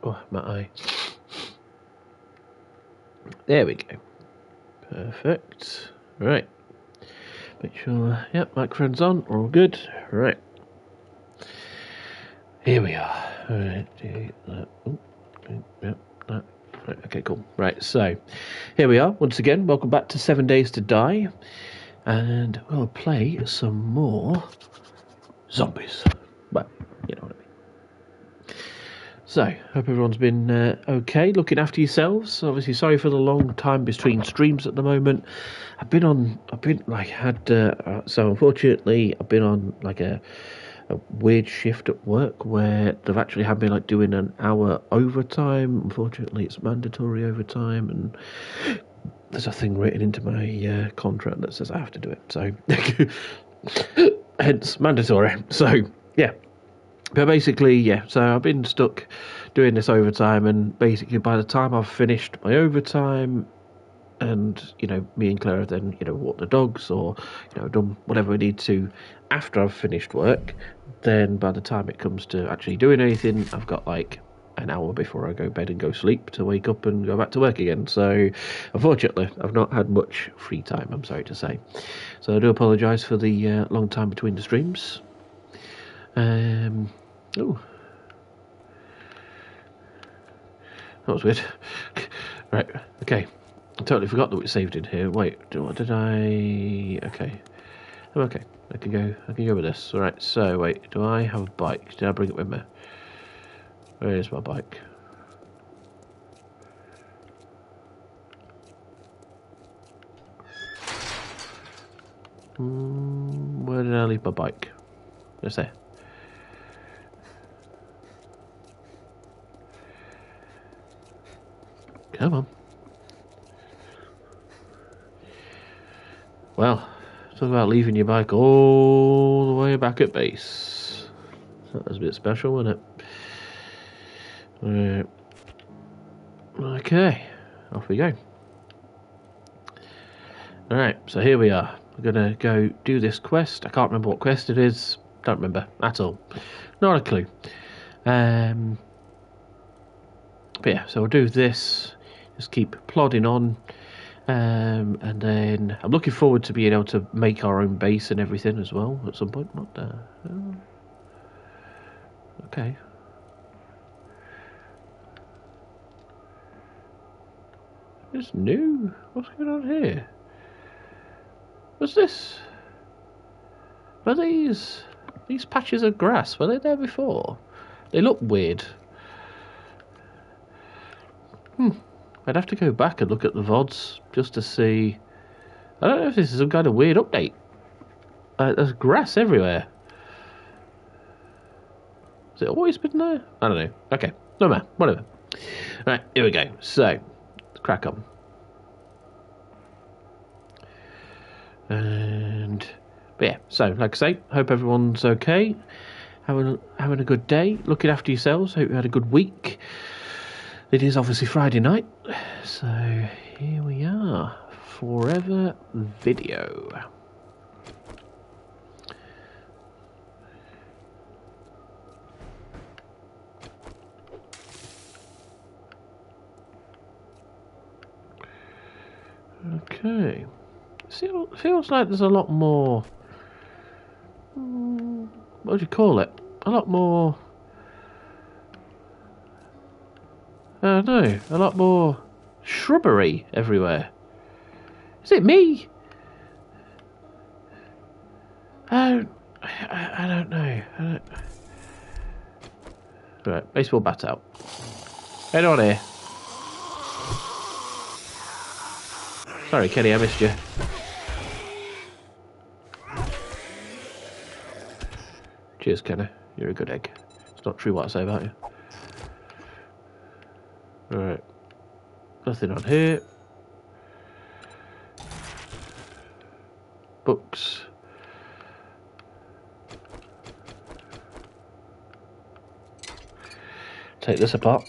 Oh, my eye. There we go. Perfect. Right. Make sure, yep, microphone's on. All good. Right. Here we are. Right. Yep. Right. Okay, cool. Right. So, here we are. Once again, welcome back to 7 Days to Die. And we'll play some more zombies. Well, you know what I mean. So, hope everyone's been okay, looking after yourselves. Obviously, sorry for the long time between streams at the moment. So unfortunately, I've been on like a weird shift at work where they've actually had me like doing an hour overtime. Unfortunately, it's mandatory overtime, and there's a thing written into my contract that says I have to do it. So, hence mandatory. So, yeah. But basically, yeah, so I've been stuck doing this overtime, and basically by the time I've finished my overtime and, me and Claire have then, walked the dogs or, done whatever we need to after I've finished work, then by the time it comes to actually doing anything, I've got like an hour before I go to bed and go sleep to wake up and go back to work again. So, unfortunately, I've not had much free time, I'm sorry to say. So I do apologise for the long time between the streams. Oh, that was weird. Right, okay. I totally forgot that we saved in here. Wait, what did I... Okay. I'm okay. I can go with this. Alright, so wait, do I have a bike? Did I bring it with me? Where is my bike? Where did I leave my bike? Just there. Come on. Well, talk about leaving your bike all the way back at base. That was a bit special, wasn't it? Okay, off we go. Alright, so here we are. We're going to go do this quest. I can't remember what quest it is. Don't remember at all. Not a clue. But yeah, so we'll do this. Just keep plodding on. And then I'm looking forward to being able to make our own base and everything as well at some point. Okay. It's new. What's going on here? What's this? Were these patches of grass? Were they there before? They look weird. I'd have to go back and look at the VODs just to see. I don't know if this is some kind of weird update. There's grass everywhere. Has it always been there? I don't know. Okay, no matter. Whatever. Right, here we go. So, let's crack on. But yeah, so like I say, hope everyone's okay. Having a good day. Looking after yourselves. Hope you had a good week. It is obviously Friday night, so here we are. Forever video. Okay. Feels like there's a lot more. What would you call it? A lot more. I don't know. A lot more shrubbery everywhere. Is it me? I don't know. Right, baseball bat out. Head on here. Sorry, Kenny, I missed you. Cheers, Kenny. You're a good egg. It's not true what I say about you. Alright. Nothing on here. Books. Take this apart.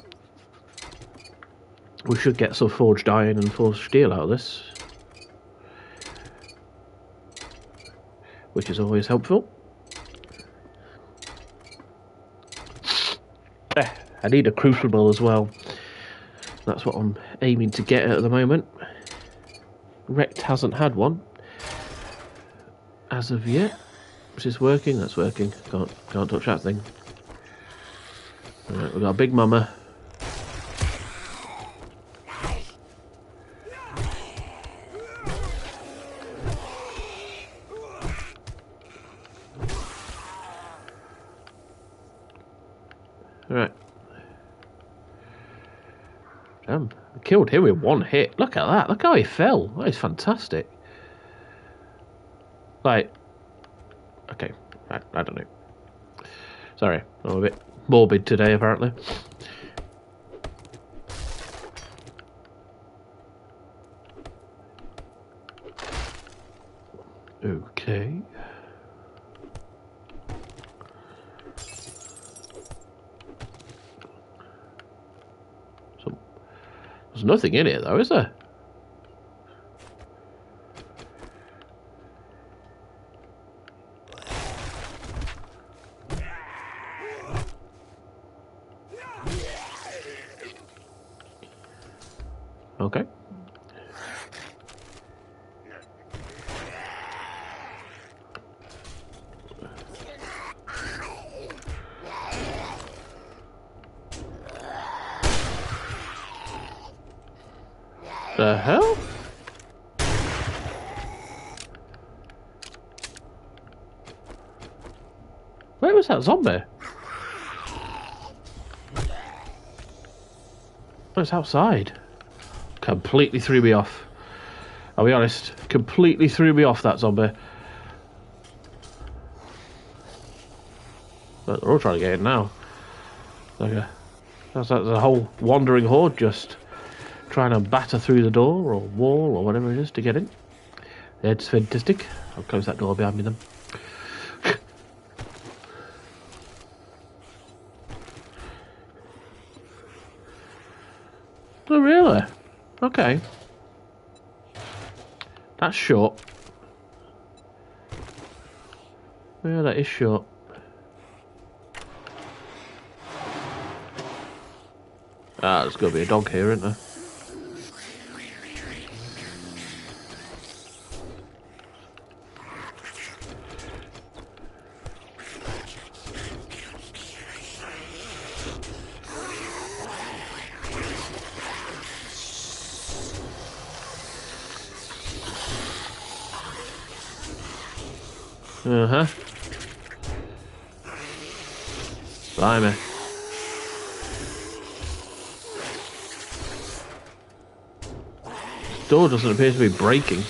We should get some forged iron and forged steel out of this, which is always helpful. I need a crucible as well. That's what I'm aiming to get at the moment. Rect hasn't had one as of yet. Is this working? That's working. Can't touch that thing. Alright, we've got a big mama. Alright. Damn, I killed him with one hit. Look at that. Look how he fell. That is fantastic. Like, okay, I don't know. Sorry, I'm a bit morbid today, apparently. Okay. So, there's nothing in it, though, is there? Okay. The hell? Where was that zombie? Oh, it's outside. Completely threw me off. I'll be honest. Completely threw me off, that zombie. But they're all trying to get in now. Like that's a whole wandering horde just trying to batter through the door or wall or whatever it is to get in. It's fantastic. I'll close that door behind me then. Oh, really? Okay. That's short. Yeah, that is short. Ah, there's got to be a dog here, isn't there? Uh-huh. Blimey. This door doesn't appear to be breaking.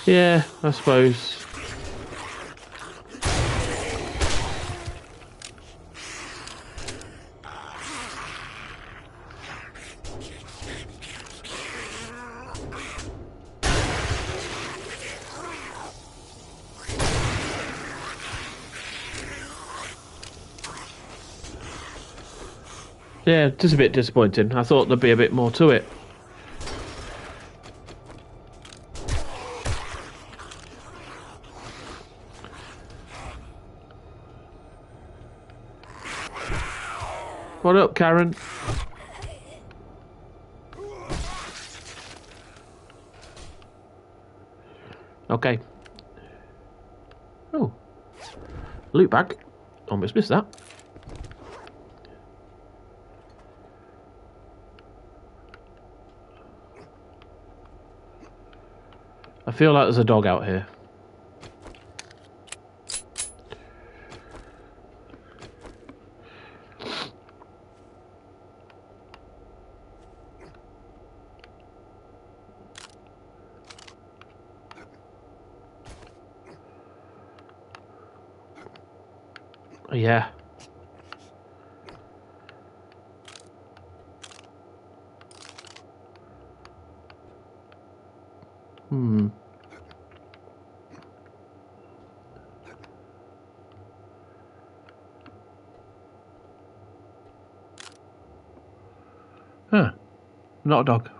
Yeah, I suppose. Yeah, just a bit disappointing. I thought there'd be a bit more to it. What up, Karen? Okay. Oh. Loot bag. Almost missed that. I feel like there's a dog out here. Yeah. Hmm. Not a dog.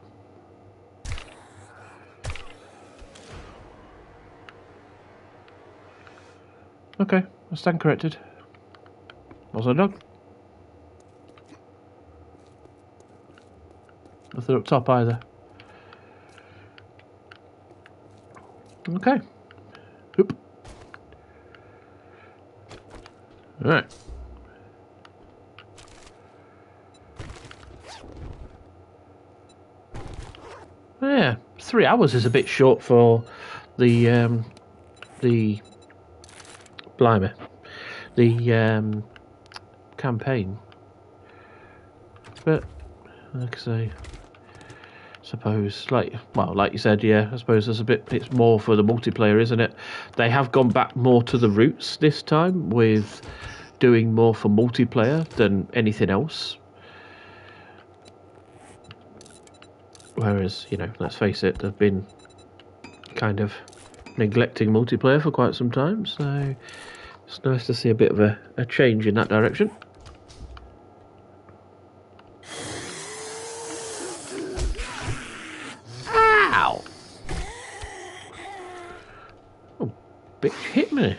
Okay, I stand corrected. Wasn't a dog. Nothing up top either. Okay. Oop. Alright. Yeah, 3 hours is a bit short for the blimey, the campaign. But like I say, suppose like you said, yeah, I suppose there's a bit. It's more for the multiplayer, isn't it? They have gone back more to the roots this time with doing more for multiplayer than anything else. Whereas, you know, let's face it, they've been kind of neglecting multiplayer for quite some time, so it's nice to see a bit of a change in that direction. Ow! Oh, bitch hit me.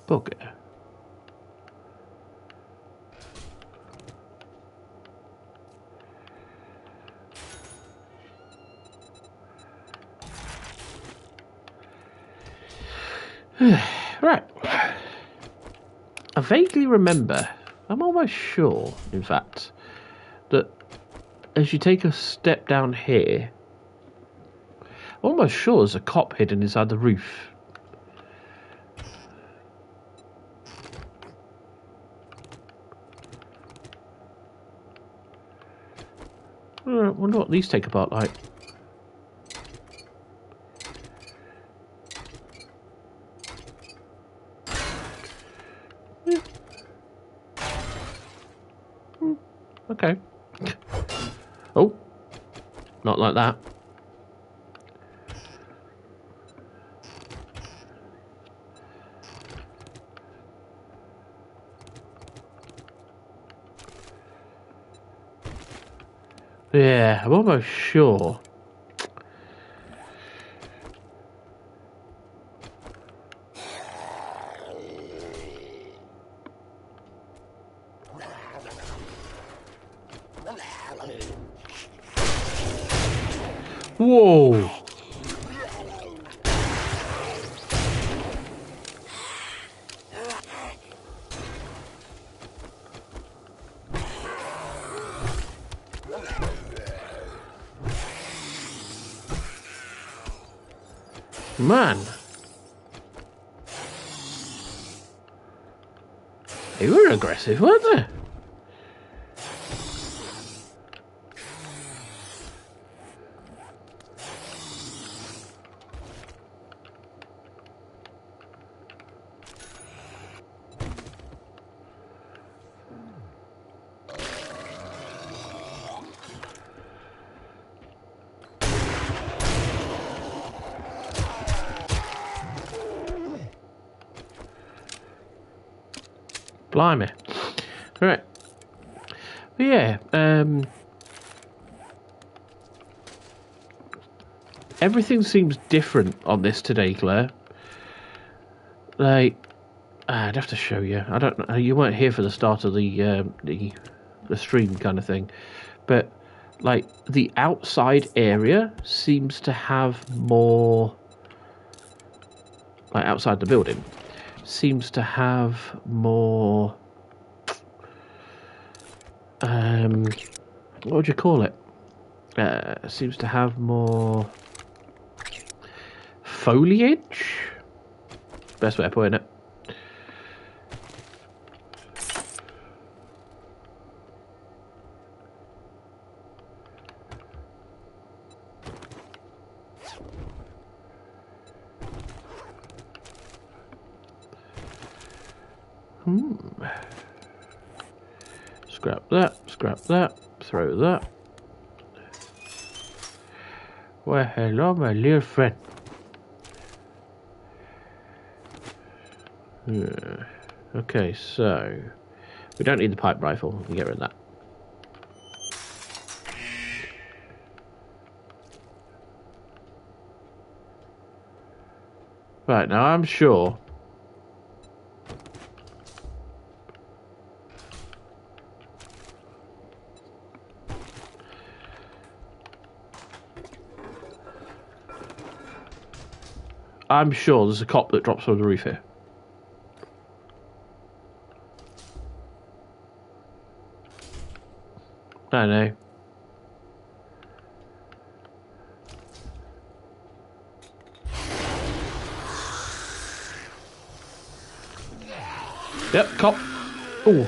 Bugger. Right. I vaguely remember, I'm almost sure, in fact, that as you take a step down here, I'm almost sure there's a cop hidden inside the roof. I wonder what these take apart like. Okay. Oh, not like that. Yeah, I'm almost sure. Whoa! Man! They were aggressive, weren't they? Blimey. Right. But yeah, everything seems different on this today, Claire. Like, I'd have to show you. I don't know. You weren't here for the start of the stream kind of thing, but like the outside area seems to have more. Like outside the building, seems to have more. What would you call it? Seems to have more foliage. Best way of putting it. Scrap that, throw that. Well, hello, my little friend. Okay, so we don't need the pipe rifle. We can get rid of that. Right, now I'm sure. I'm sure there's a cop that drops from the roof here. I know. Yep, cop. Ooh.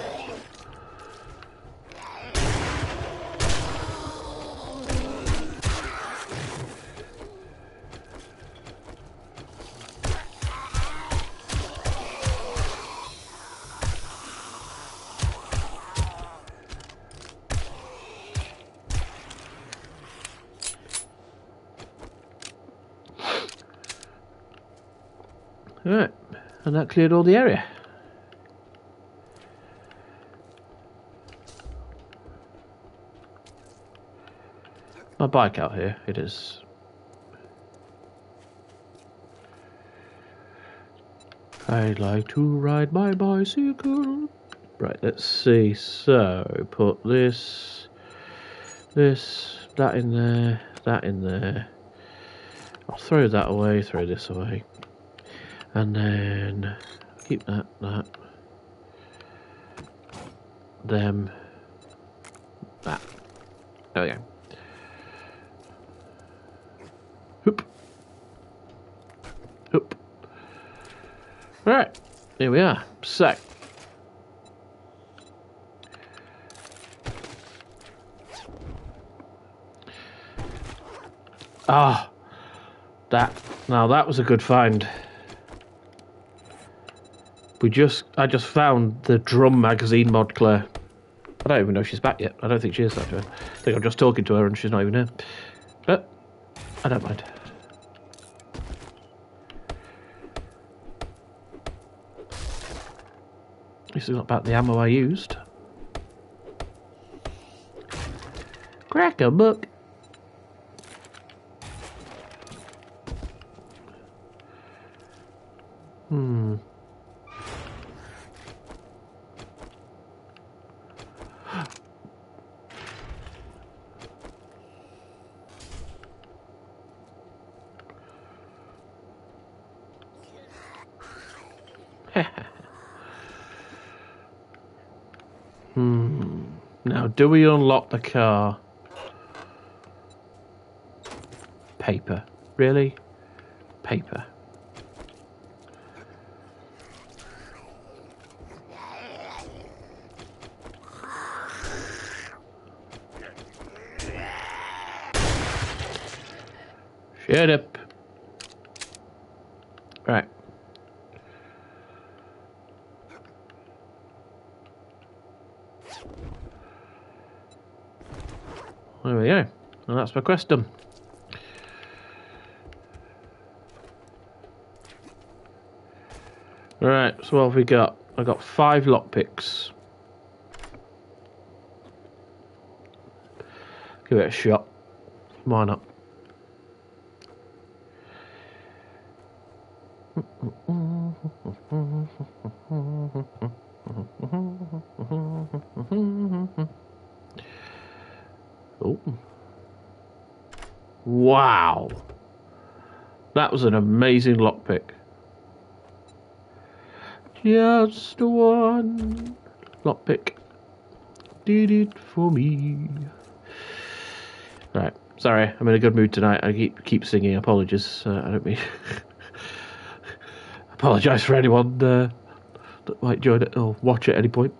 Right, and that cleared all the area. My bike out here, it is. I'd like to ride my bicycle. Right, let's see. So, put this, that in there, that in there. I'll throw that away, throw this away. And then keep that, them, that. There we go. Hoop. Hoop. Right, here we are. So, that was a good find. I just found the drum magazine mod, Claire. I don't even know if she's back yet. I don't think she is, actually. I think I'm just talking to her and she's not even here. But I don't mind. This is not about the ammo I used. Crack a book. Now, do we unlock the car? Paper. Really? Paper. Shut up. Right. There we go. And that's my quest done. Right, so what have we got? I got 5 lockpicks. Give it a shot. Why not? Oh. Wow. That was an amazing lockpick. Just one lockpick did it for me. Right, sorry, I'm in a good mood tonight. I keep singing. Apologies. I don't mean. Apologise for anyone that might join it or watch at any point.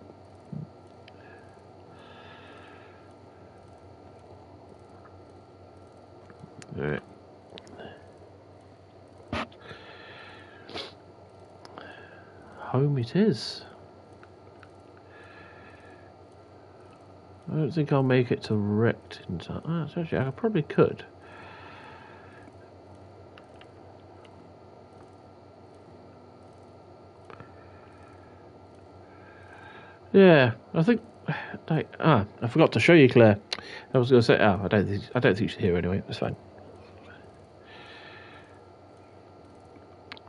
All right. Home it is. I don't think I'll make it to wrecked in time. Actually, I probably could. Yeah, I think. I forgot to show you, Claire. I was going to say. Oh, I don't think she's here anyway. It's fine.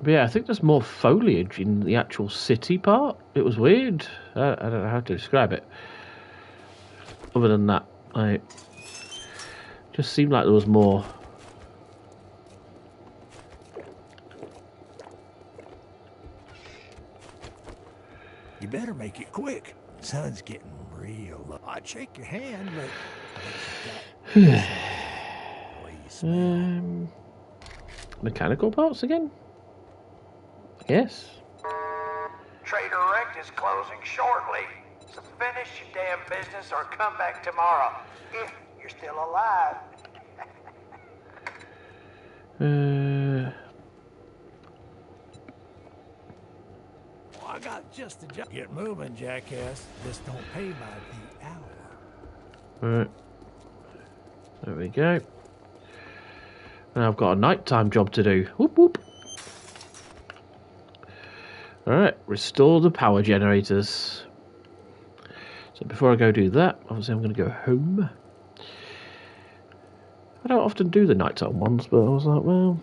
But yeah, I think there's more foliage in the actual city part. It was weird. I don't know how to describe it. Other than that, just seemed like there was more. You better make it quick. Sun's getting real low. I'd shake your hand, but Mechanical parts again? Yes. Trader Rect is closing shortly, so finish your damn business or come back tomorrow, if you're still alive. I got just a job. Get moving, jackass. This don't pay by the hour. Right. There we go. And I've got a nighttime job to do. Whoop whoop. Alright, restore the power generators. So before I go do that, obviously I'm going to go home. I don't often do the nighttime ones, but I was like, well,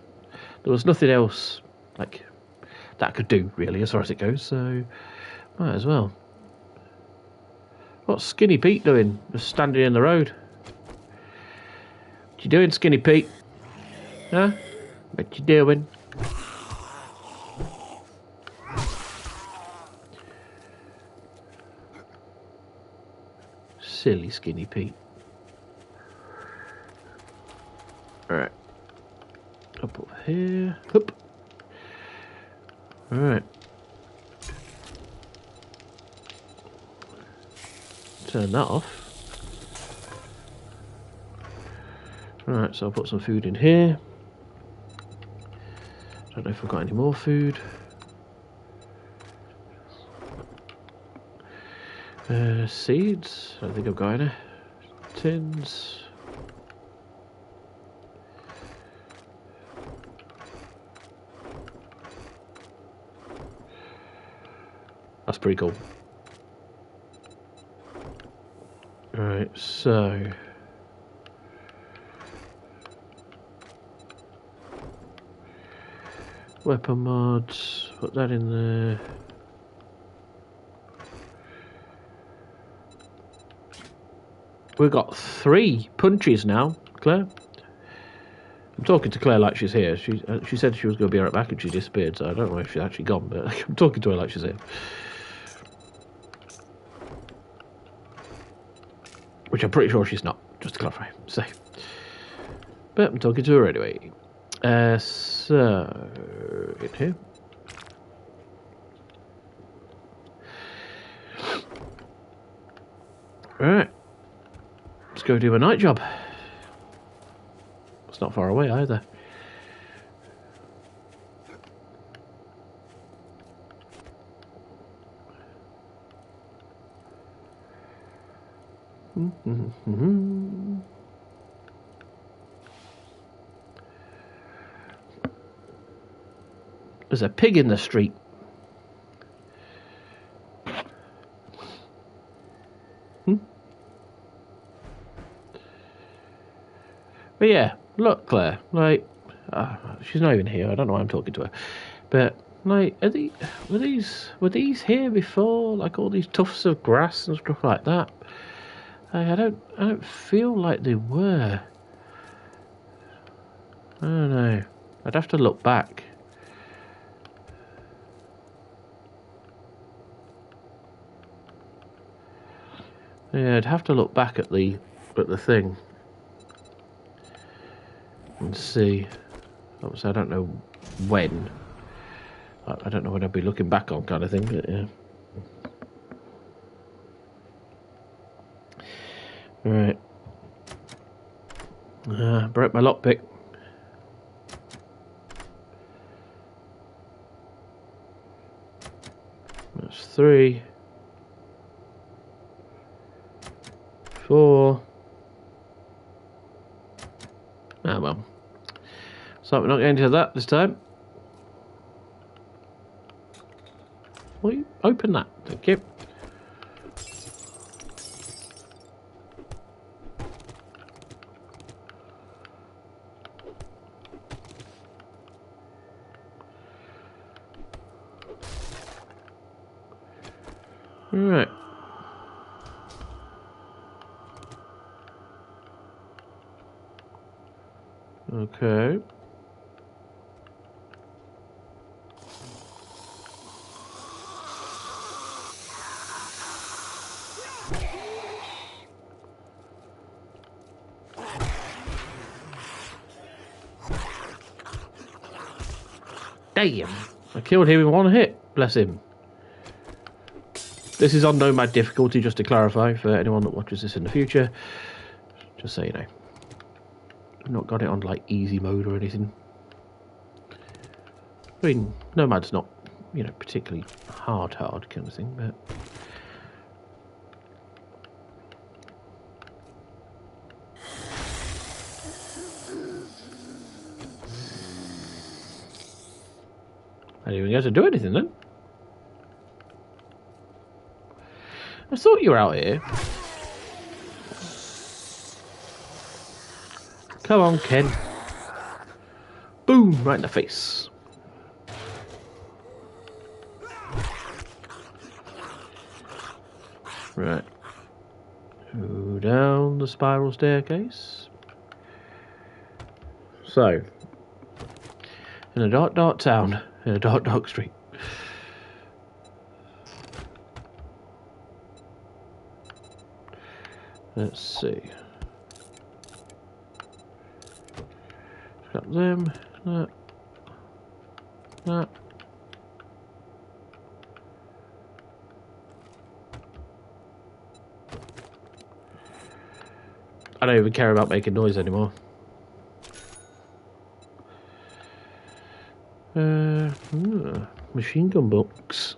there was nothing else like that I could do really as far as it goes, so might as well. What's Skinny Pete doing? Just standing in the road. What you doing, Skinny Pete? Huh? What you doing? Silly Skinny Pete. Alright. Up over here. Hup. Alright. Turn that off. Alright, so I'll put some food in here. Don't know if I've got any more food. Seeds. I don't think I've got any. Tins. That's pretty cool. Alright, so weapon mods, put that in there. We've got 3 punches now, Claire. I'm talking to Claire like she's here. She said she was going to be right back and she disappeared, so I don't know if she's actually gone, but I'm talking to her like she's here. Which I'm pretty sure she's not, just to clarify. So, but I'm talking to her anyway. So, in here. Right. Let's go do a night job. It's not far away either. There's a pig in the street. But yeah, look, Claire, like, she's not even here. I don't know why I'm talking to her. But, like, were these here before? Like, all these tufts of grass and stuff like that? I don't feel like they were. I don't know. I'd have to look back. Yeah, I'd have to look back at the thing and see. Obviously, I don't know when. I don't know when I'd be looking back on, kind of thing. But yeah. All right. Broke my lockpick. That's 3, 4. Ah, well. So we're not going to that this time. Will you open that? Thank you. Right. Okay. Damn! I killed him in one hit. Bless him. This is on Nomad difficulty, just to clarify for anyone that watches this in the future. Just so you know. I've not got it on like easy mode or anything. I mean, Nomad's not, you know, particularly hard kind of thing, but... I didn't even get to do anything then. I thought you were out here. Come on, Ken. Boom! Right in the face. Right. Go down the spiral staircase. So, in a dark, dark town, in a dark, dark street. Let's see. Got them. That. I don't even care about making noise anymore. Machine gun books.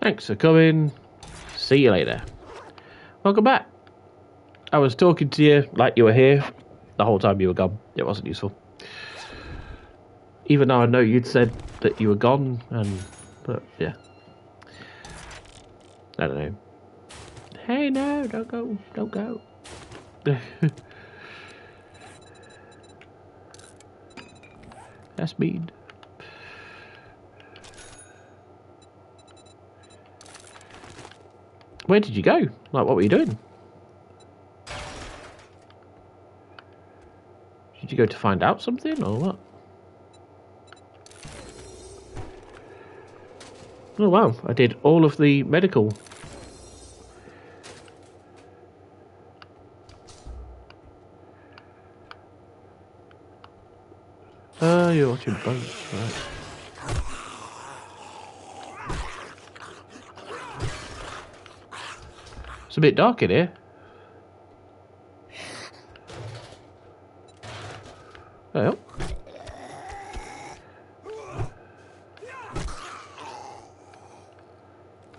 Thanks for coming. See you later. Welcome back. I was talking to you like you were here the whole time you were gone. It wasn't useful. Even though I know you'd said that you were gone, but yeah. I don't know. Hey, no, don't go. Don't go. That's mean. Where did you go? Like, what were you doing? Did you go to find out something, or what? Oh, wow. I did all of the medical. Oh, you're watching both, right. It's a bit dark in here. Well.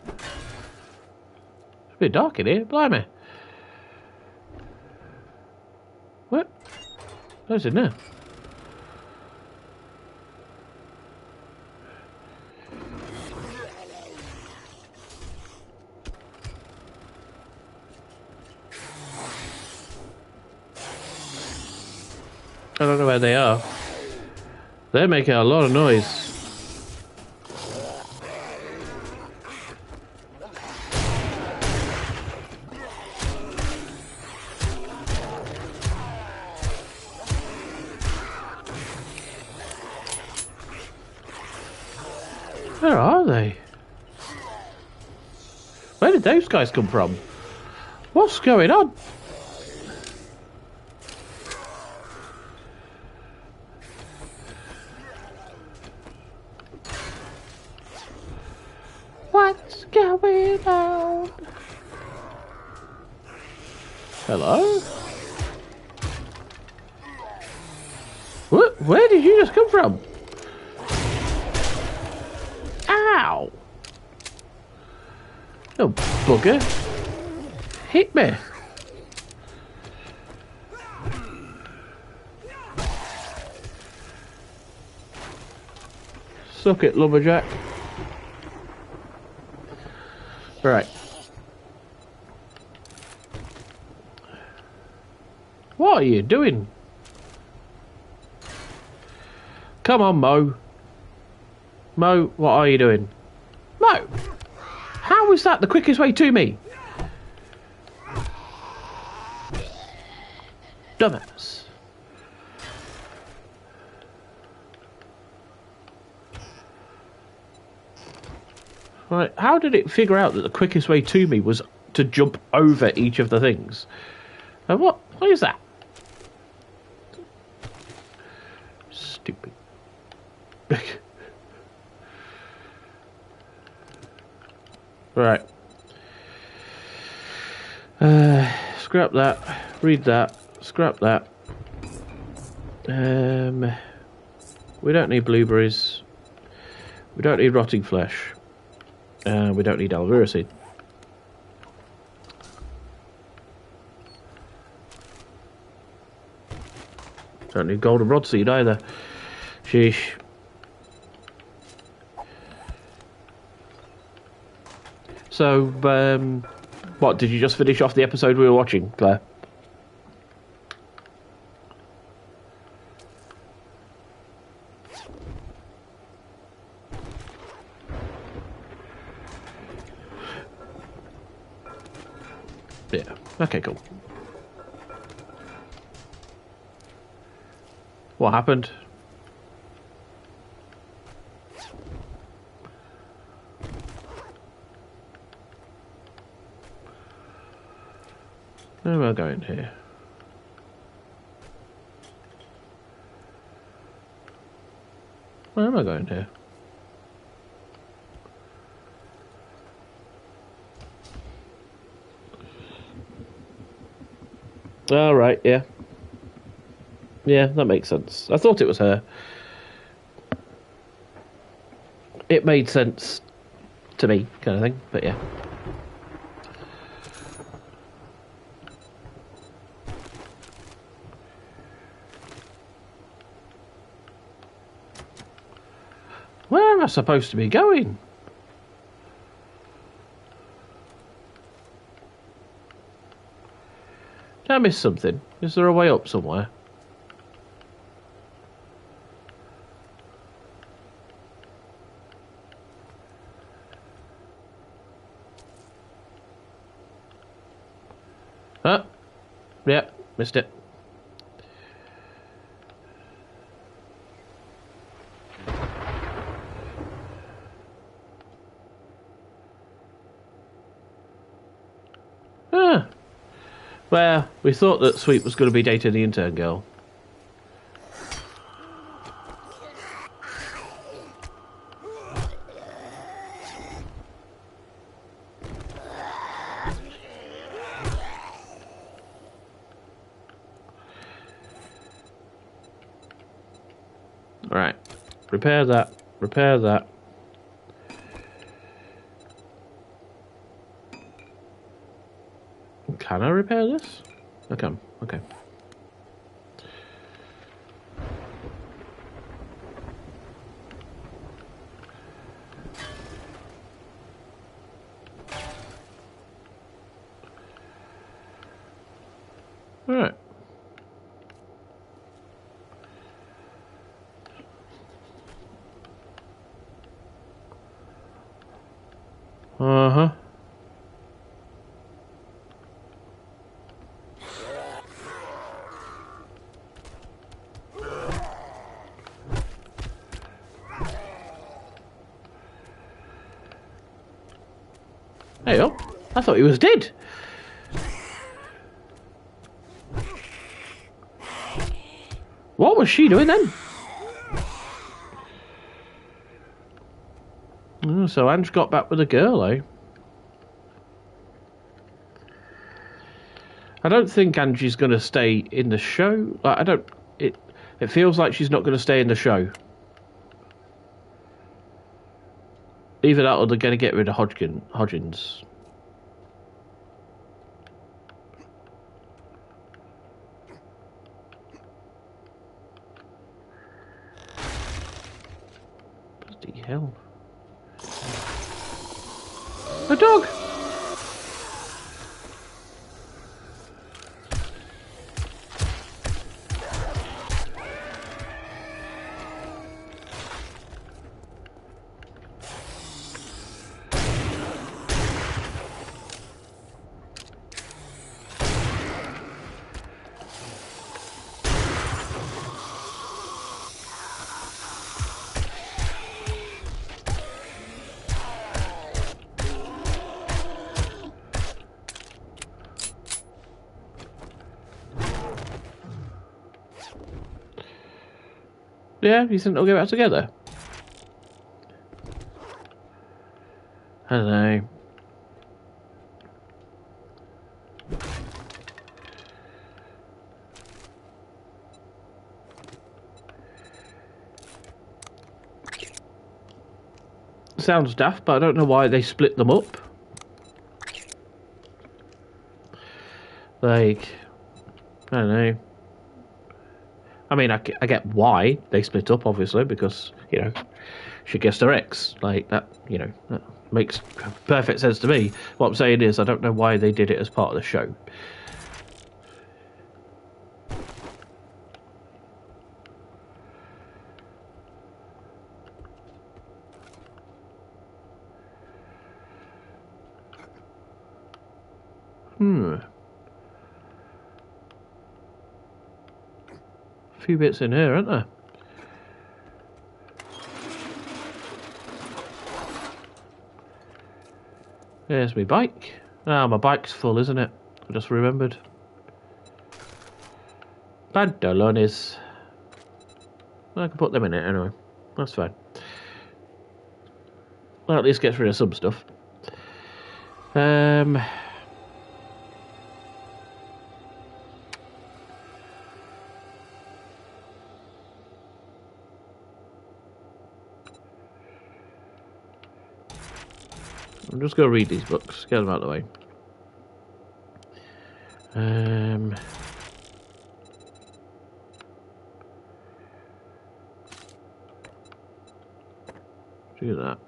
It's a bit dark in here, blimey. What? What's in there? I don't know where they are. They're making a lot of noise. Where are they? Where did those guys come from? What's going on? What's going on? Hello? did you just come from? Ow! Oh, bugger. Hit me. Suck it, lumberjack. Right. What are you doing? Come on, Mo. Mo, what are you doing? Mo! How is that the quickest way to me? Dumbass. Right, how did it figure out that the quickest way to me was to jump over each of the things? And what is that? Stupid. Right. Scrap that. Read that. Scrap that. We don't need blueberries. We don't need rotting flesh. We don't need aloe vera seed. Don't need goldenrod seed either. Sheesh. So, what, did you just finish off the episode we were watching, Claire? Yeah, okay, cool. What happened? Where am I going here? Where am I going here? All right, yeah. Yeah, that makes sense. I thought it was her. It made sense to me, kind of thing, but yeah. Where am I supposed to be going? Did I miss something? Is there a way up somewhere? Huh? Yeah, missed it. Ah. Well, we thought that Sweet was going to be dating the intern girl. Right. Repair that. Repair that. Can I repair this? I can. Okay. All right. Uh-huh. Hey up. I thought he was dead. What was she doing then? Oh, so Ange got back with a girl, eh? I don't think Angie's going to stay in the show. Like, It feels like she's not going to stay in the show. Either that or they're going to get rid of Hodgins. Bloody hell. A dog! Yeah, you think they'll get back together? I don't know. Sounds daft, but I don't know why they split them up. Like, I don't know. I mean, I get why they split up, obviously, because, you know, she gets her ex. Like, that, you know, that makes perfect sense to me. What I'm saying is, I don't know why they did it as part of the show. A few bits in here, aren't there? There's my bike. Ah, my bike's full, isn't it? I just remembered. Pantalones. I can put them in it anyway. That's fine. Well, at least gets rid of some stuff. I'm just going to read these books, get them out of the way. Do that.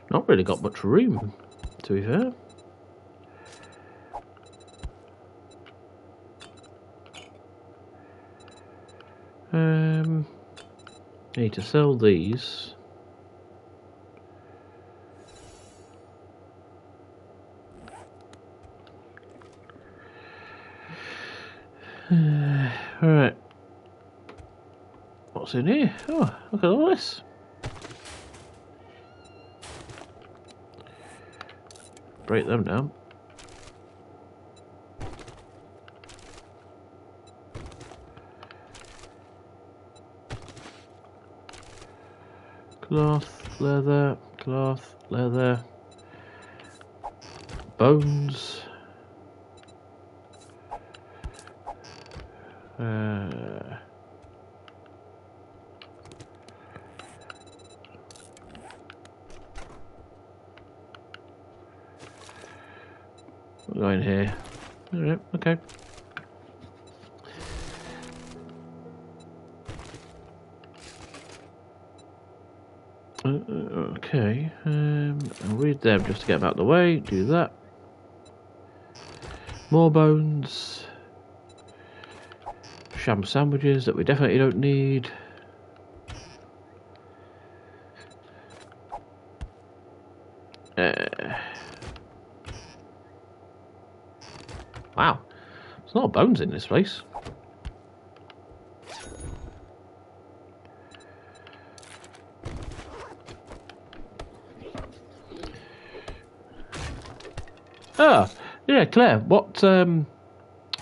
Not really got much room, to be fair. Need to sell these. Alright. What's in here? Oh, look at all this. Break them down. Cloth, leather, bones. We'll go in here. Alright, okay. Okay, I'll read them just to get them out of the way. Do that. More bones. Sham sandwiches that we definitely don't need. Wow, there's a lot of bones in this place. Ah, yeah, Claire. What?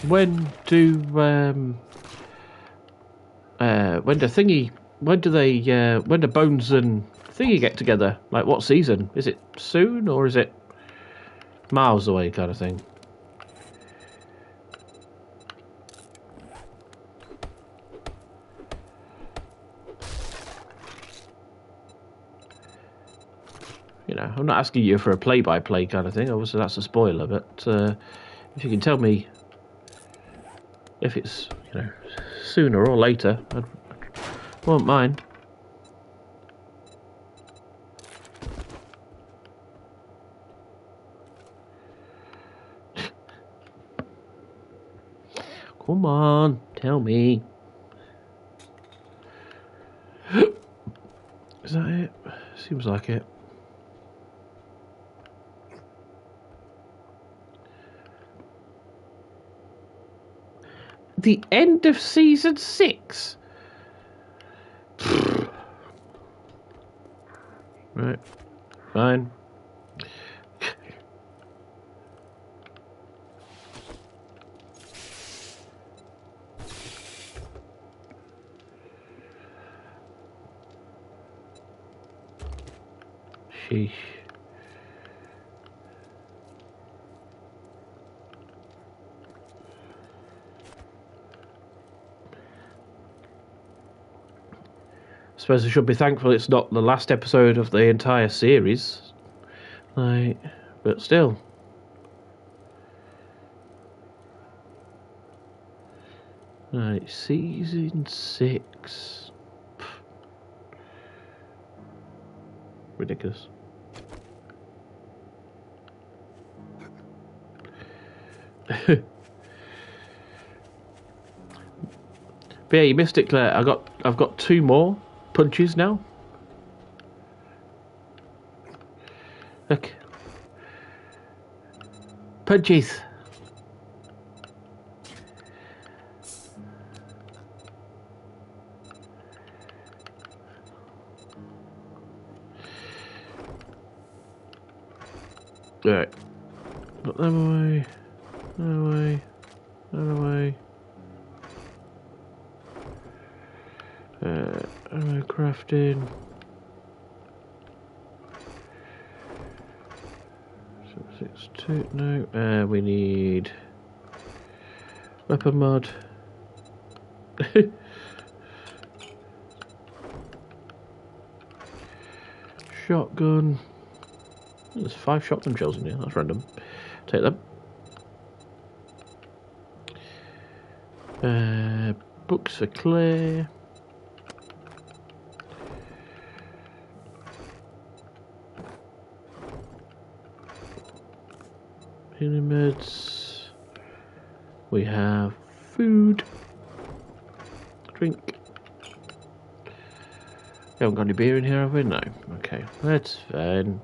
When do when do Bones and Thingy get together? Like, what season? Is it soon or is it? miles away kind of thing. You know, I'm not asking you for a play-by-play kind of thing. Obviously, that's a spoiler. But if you can tell me if it's, you know, sooner or later, I won't mind. Come on, tell me. Is that it? Seems like it. The end of season 6. Right, fine. Sheesh. I suppose I should be thankful it's not the last episode of the entire series. Like, but still. Right, season 6. Ridiculous. But yeah, you missed it, Claire. I've got 2 more punches now. Look. Punches. Alright. Put them away. Away. Away. Ammo crafting. 6-2. No. We need weapon mod. Shotgun. There's 5 shotgun shells in here. That's random. Take them. Books for Claire. Healing meds. We have food. Drink. We haven't got any beer in here, have we? No. Okay, that's fine.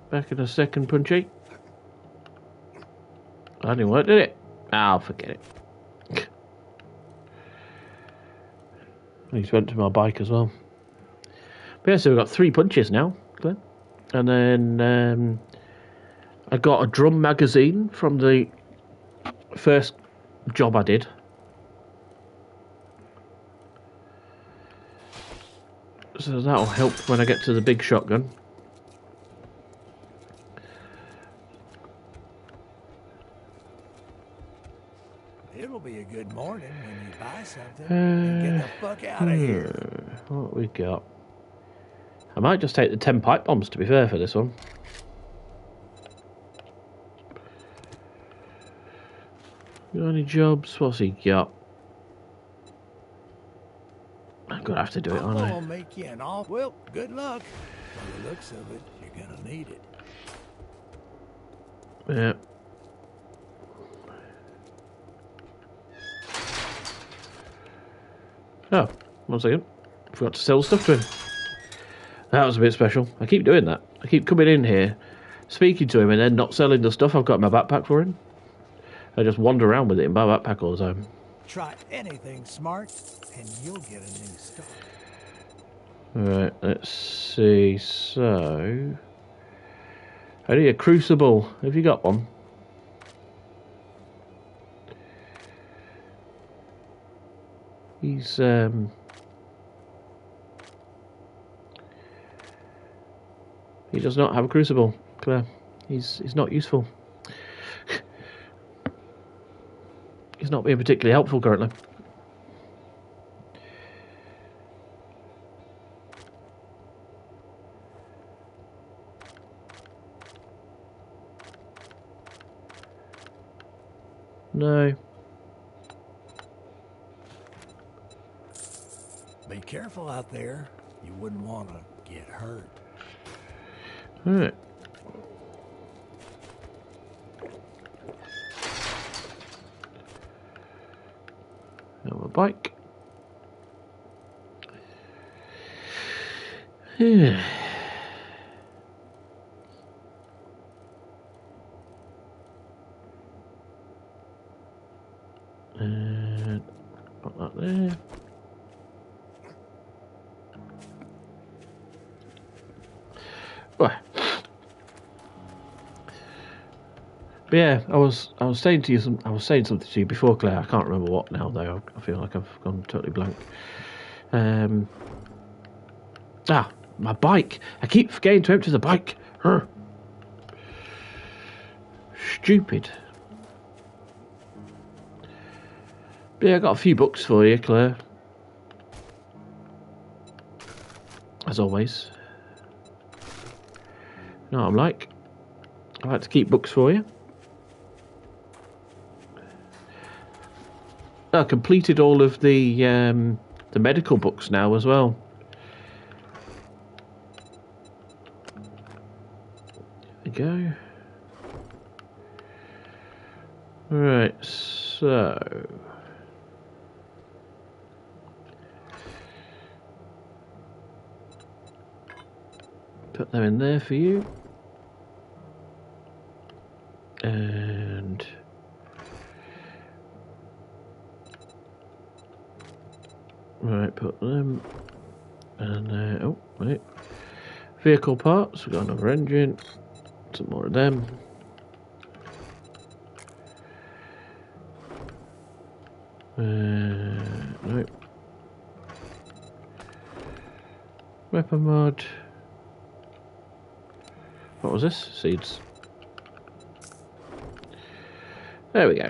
Back in a second, Punchy. I didn't work, did it? I'll forget it. I just went to my bike as well. But yeah, so we've got 3 punches now, Glenn. And then I got a drum magazine from the first job I did. So that'll help when I get to the big shotgun. It'll be a good morning when you buy something and get the fuck out of here. What we got? I might just take the 10 pipe bombs, to be fair, for this one. Got any jobs? What's he got? I'm gonna have to do it, aren't I? I'll make you an offer. Well, good luck. By the looks of it, you're gonna need it. Yeah. Oh, 1 second. Forgot to sell stuff to him. That was a bit special. I keep doing that. I keep coming in here, speaking to him, and then not selling the stuff I've got in my backpack for him. I just wander around with it in my backpack all the time. Try anything smart, and you'll get a new start. Right, let's see. So, I need a crucible. Have you got one? He's He does not have a crucible, Claire. He's not useful. He's not being particularly helpful currently. No. Be careful out there. You wouldn't want to get hurt. Alright. Have a bike. Yeah. And put that there. Right. But yeah, I was saying to you I was saying something to you before, Claire. I can't remember what now though. I feel like I've gone totally blank. My bike. I keep forgetting to empty the bike. Stupid. But yeah, I got a few books for you, Claire. As always. You know what I'm like. I like to keep books for you. I completed all of the medical books now as well. There we go. Right, so put them in there for you. And right, put them. And oh wait, vehicle parts. We've got another engine. Some more of them. Nope. Weapon mod. What was this? Seeds. There we go.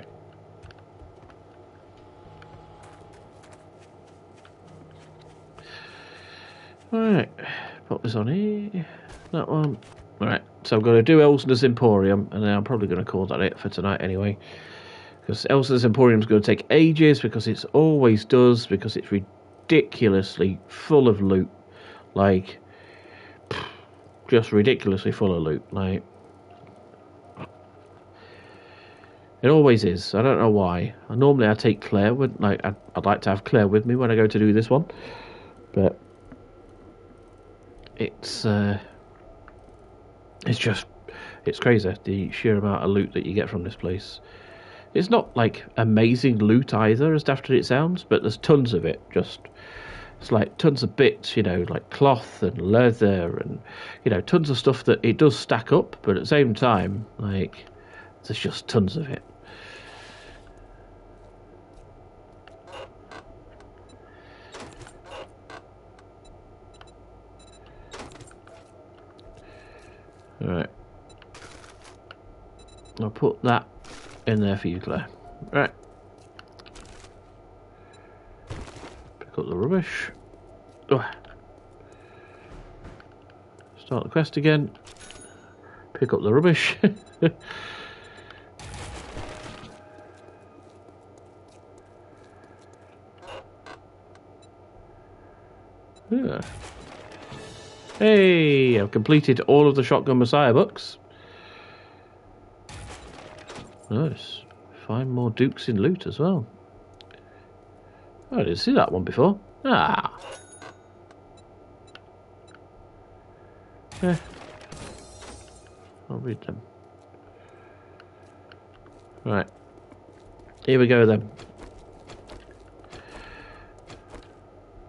Alright, put this on here. That one. Alright, so I'm going to do Elsner's Emporium, and then I'm probably going to call that it for tonight anyway. Because Elsner's Emporium is going to take ages, because it always does, because it's ridiculously full of loot. Like, just ridiculously full of loot. Like, it always is. I don't know why. Normally I take Claire with, like, I'd like to have Claire with me when I go to do this one, but it's crazy, the sheer amount of loot that you get from this place. It's not like amazing loot either, as daft as it sounds, but there's tons of it. It's like tons of bits, you know, like cloth and leather and, you know, tons of stuff that it does stack up, but at the same time, like, there's just tons of it. Alright. I'll put that in there for you, Claire. Right. Pick up the rubbish. Oh. Start the quest again. Pick up the rubbish. Yeah. Hey, I've completed all of the Shotgun Messiah books. Nice. Find more Dukes in loot as well. Oh, I didn't see that one before. Ah. I'll read them. Right. Here we go then.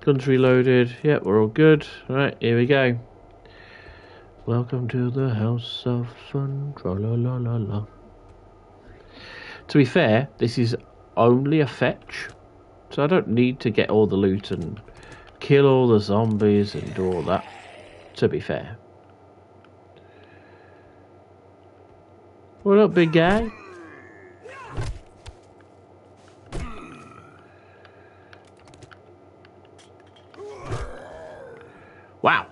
Guns reloaded. Yep, we're all good. Right, here we go. Welcome to the House of Fun. Tra-la-la-la-la. To be fair, this is only a fetch, so I don't need to get all the loot and kill all the zombies and do all that, to be fair. What up, big guy? Wow.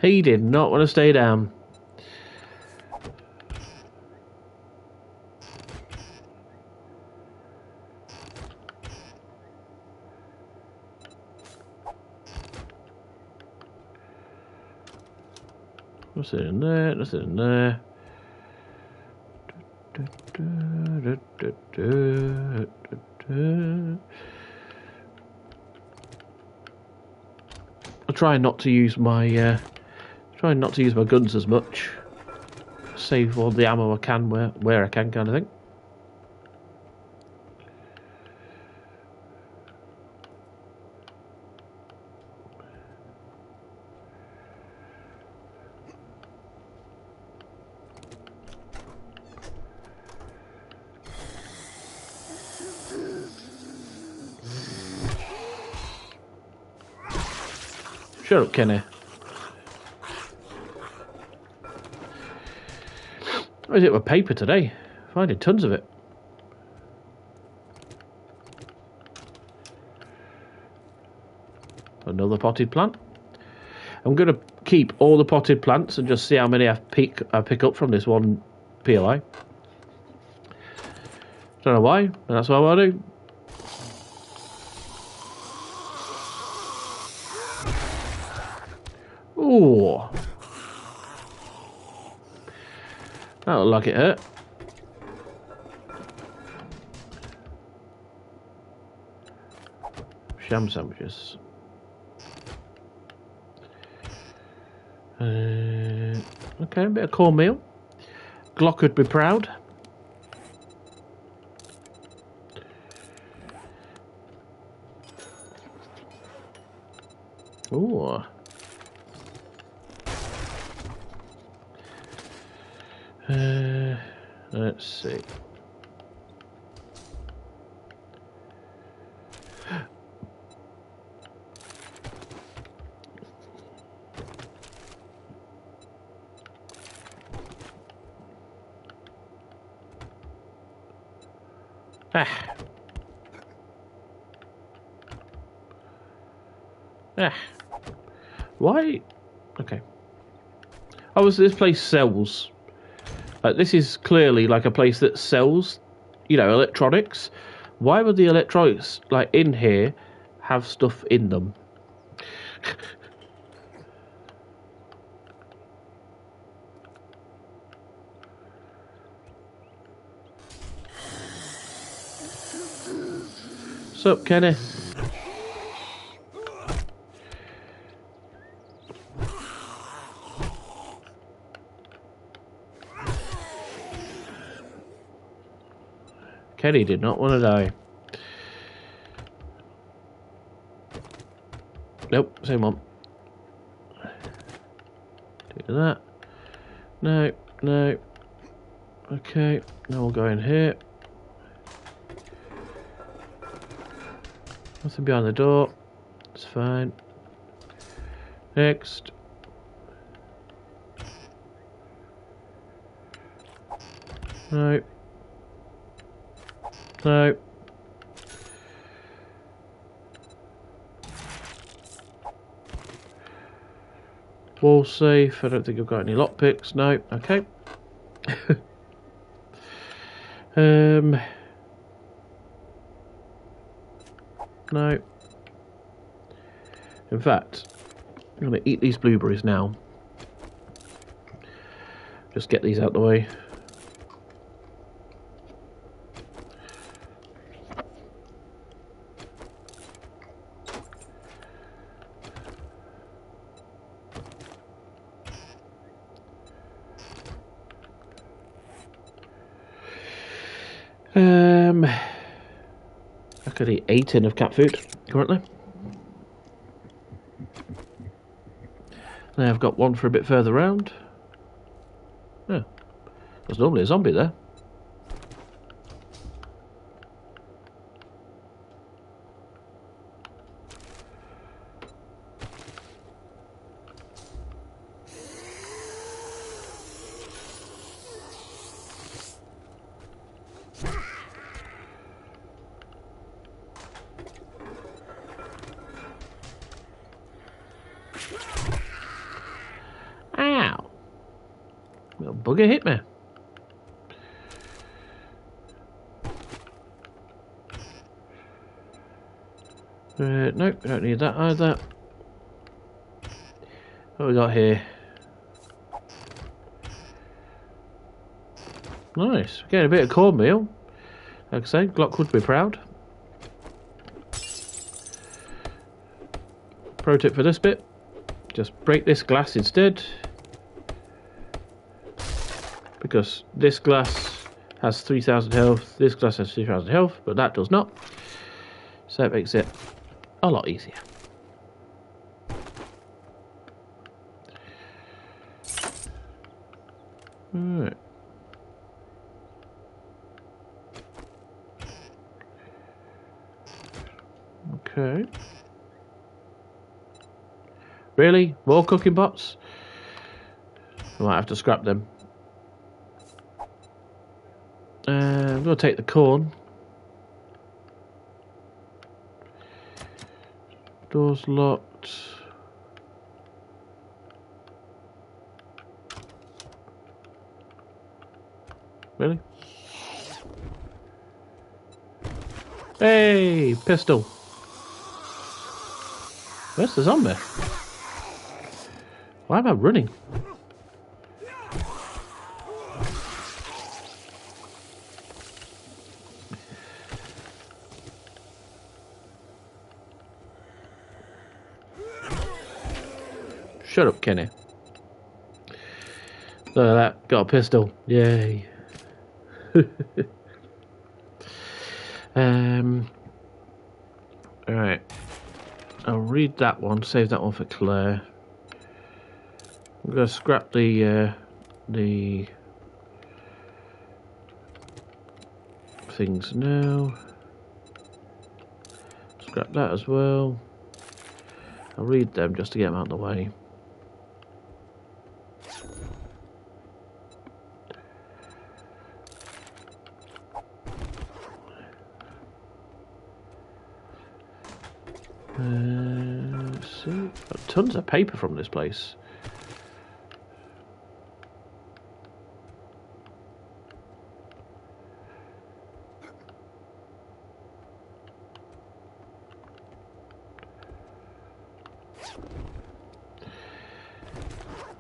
He did not want to stay down. What's it in there? Nothing in there. I try not to use my guns as much. Save all the ammo I can where I can, kind of thing. Shut up, Kenny. What is it with paper today? Finding tons of it. Another potted plant. I'm going to keep all the potted plants and just see how many I pick up from this one POI. Don't know why, but that's what I want to do. Ooh. That looked like it hurt. Sham sandwiches. Okay, a bit of cornmeal. Glock would be proud. Ooh. Let's see. Why? Okay. Oh, so this place sells. This is clearly like a place that sells, you know, electronics. Why would the electronics, like, in here have stuff in them? What's up, Kenny? Kenny did not want to die. Nope, same one. Do that. No, no. Okay, now we'll go in here. Nothing behind the door. It's fine. Next. No. No. Wall safe. I don't think I've got any lockpicks. No. Okay. No. In fact, I'm going to eat these blueberries now. Just get these out the way. I could eat 8 tin of cat food currently. Now I've got one for a bit further round. Yeah, there's normally a zombie there. bugger hit me. Nope, we don't need that either. What we got here? Nice. Getting a bit of cornmeal. Like I say, Glock would be proud. Pro tip for this bit. Just break this glass instead. Because this glass has 3000 health, this glass has 3000 health, but that does not. So it makes it a lot easier. Alright. Okay. Really? More cooking pots? I might have to scrap them. I'm going to take the corn. Door's locked. Really? Hey, pistol. Where's the zombie? Why am I running? Shut up, Kenny. Look at that. Got a pistol. Yay. Alright. I'll read that one. Save that one for Claire. I'm going to scrap the things now. Scrap that as well. I'll read them just to get them out of the way. See, got tons of paper from this place.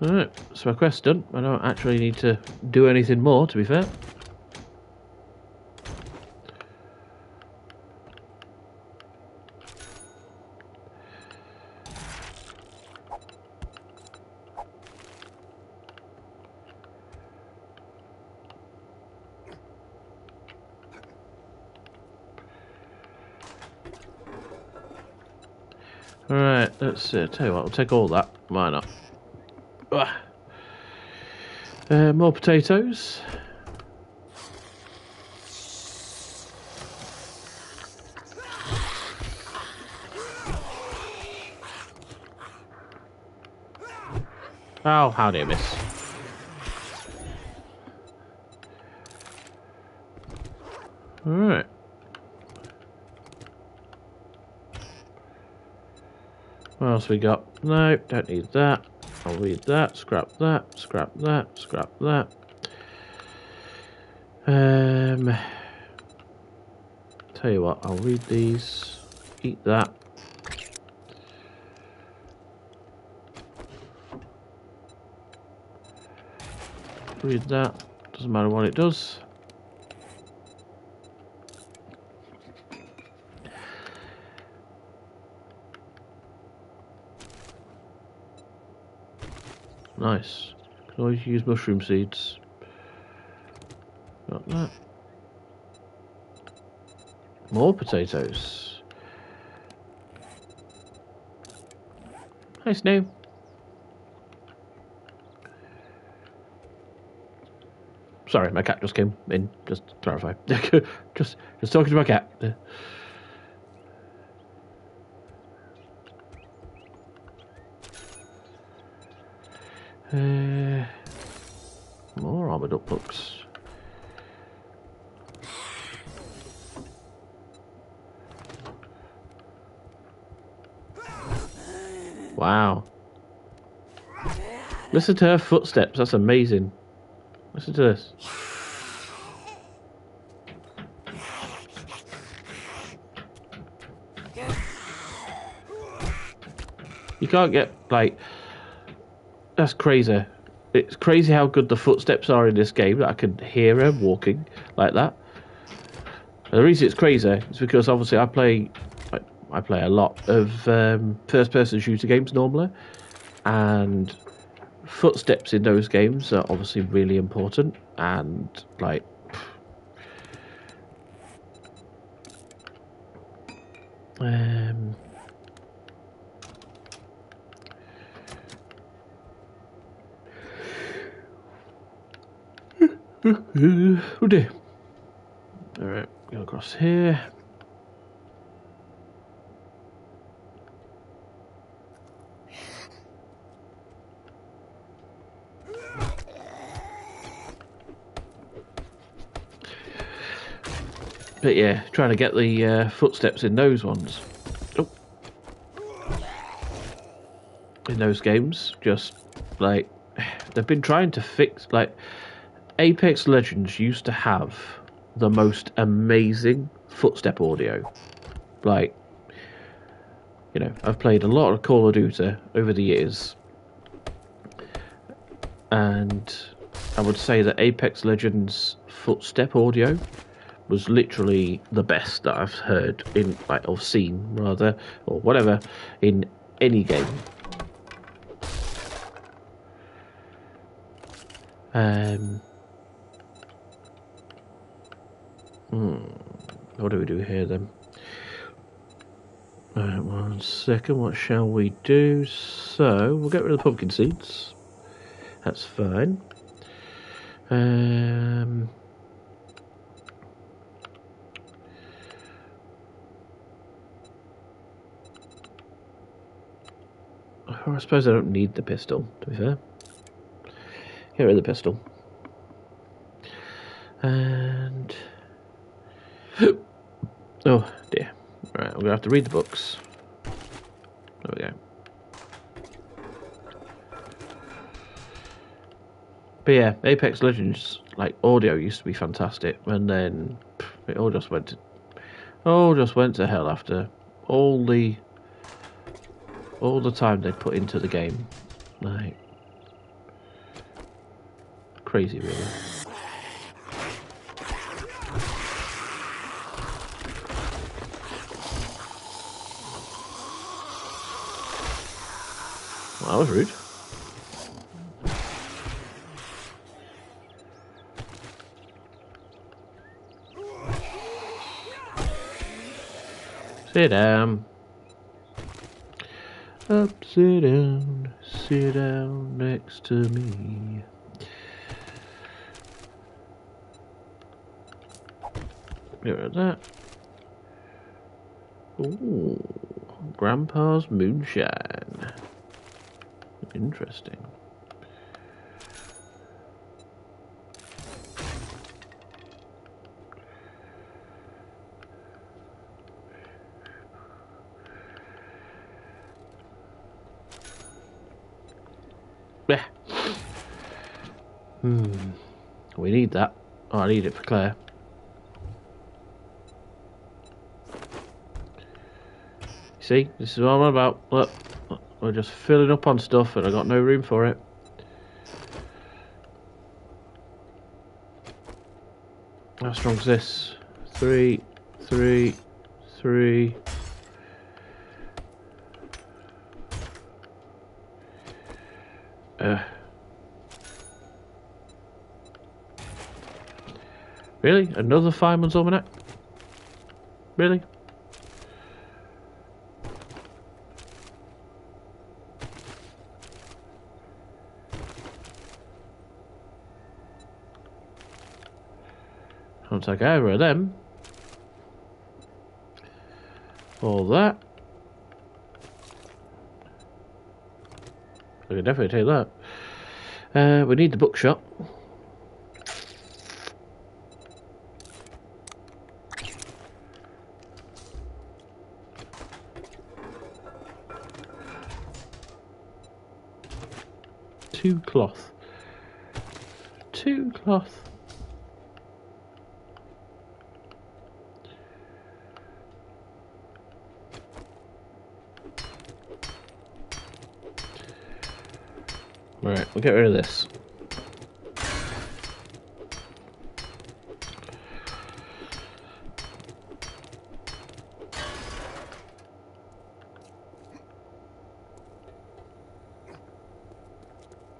Alright, so my quest's done. I don't actually need to do anything more, to be fair. Alright, let's tell you what, I'll take all that. Why not? More potatoes. Oh, how did I miss? Alright. What else we got? No, don't need that. I'll read that, scrap that, scrap that, scrap that. Tell you what, I'll read these, eat that. Read that, doesn't matter what it does. Nice. Can always use mushroom seeds. Got that. More potatoes. Hi, Snow. Sorry, my cat just came in. Just to clarify. just talking to my cat. More armored up books. Wow. Listen to her footsteps, that's amazing. Listen to this. You can't get, like... That's crazy. It's crazy how good the footsteps are in this game, that I can hear her walking like that. And the reason it's crazy is because obviously I play a lot of first-person shooter games normally, and footsteps in those games are obviously really important. And like, oh dear. All right, go across here. But yeah, trying to get the footsteps in those ones. Oh. In those games, just like they've been trying to fix. Like Apex Legends used to have the most amazing footstep audio. Like, you know, I've played a lot of Call of Duty over the years, and I would say that Apex Legends footstep audio was literally the best that I've heard in, like, or seen rather, or whatever, in any game. What do we do here then? Alright, 1 second, what shall we do? So, we'll get rid of the pumpkin seeds. That's fine. I suppose I don't need the pistol, to be fair. Get rid of the pistol. And... oh, dear. Right, I'm going to have to read the books. There we go. But yeah, Apex Legends, like, audio used to be fantastic, and then it all just went to hell after all the time they put into the game. Like, crazy, really. Well, that was rude. Sit down. Up, sit down next to me. Get rid of that. Ooh, Grandpa's moonshine. Interesting. Yeah. We need that. Oh, I need it for Claire. See, this is what I'm on about. Look, we're just filling up on stuff and I got no room for it. How strong is this? 3, 3, 3. Really? Another Fireman's Almanac? Really? I'll take either of them. All that. I can definitely take that. We need the bookshop. Two 2 cloth. Right, we'll get rid of this.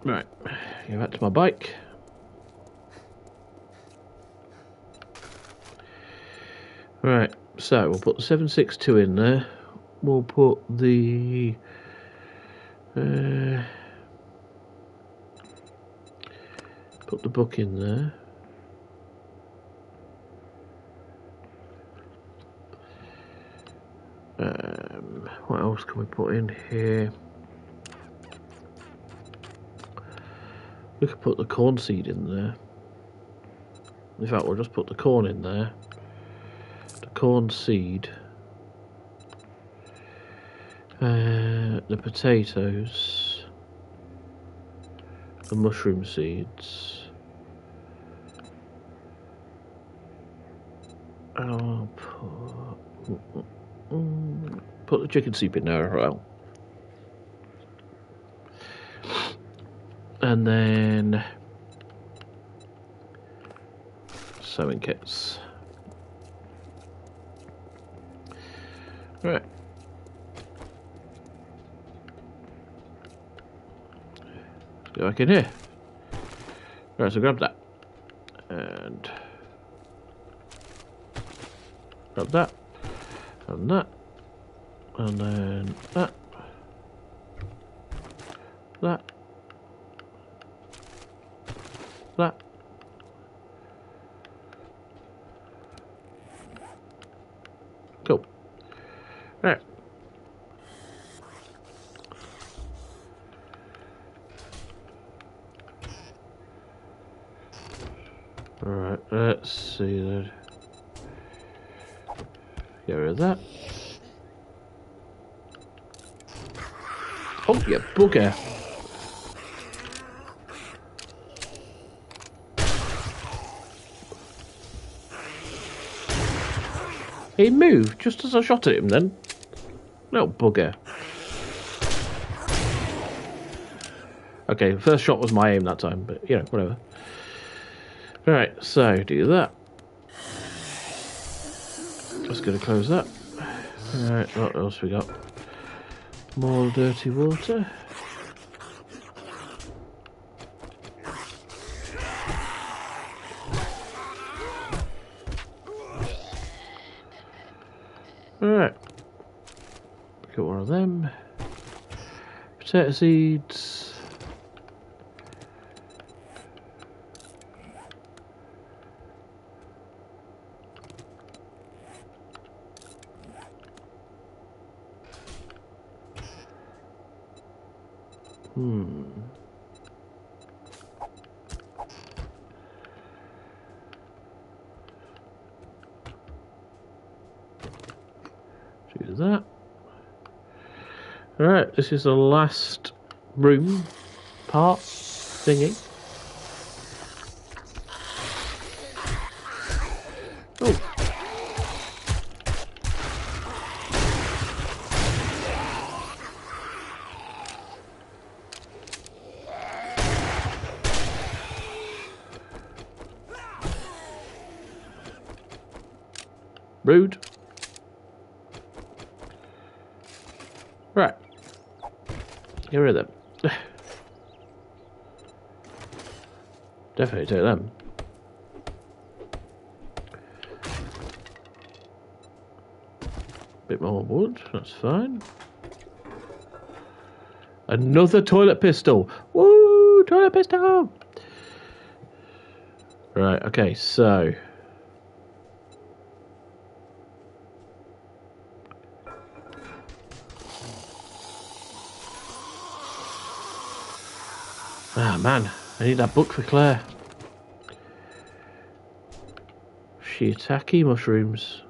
Right, go back to my bike. Right, so we'll put the 762 in there. We'll put the put the book in there. What else can we put in here? We could put the corn seed in there. In fact, we'll just put the corn in there. The corn seed. The potatoes. The mushroom seeds. And I'll put the chicken soup in there as well. And then sewing kits. Right. Let's go back in here. Right, so grab that. And grab that. And that. And then that. That. That. Cool. Right. Alright, let's see then. Get rid of that. Oh, you bugger. He moved just as I shot at him then. No bugger. Okay, the first shot was my aim that time, but you know, whatever. Right, so do that. Just gonna close that. Alright, what else we got? More dirty water. Alright. Got one of them. Potato seeds. Do that. Alright, this is the last room part thingy. Oh. Rude. Right. Get rid of them. Definitely take them. Bit more wood, that's fine. Another toilet pistol. Woo! Toilet pistol! Right, okay, so. Ah, man, I need that book for Claire. Shiitake mushrooms.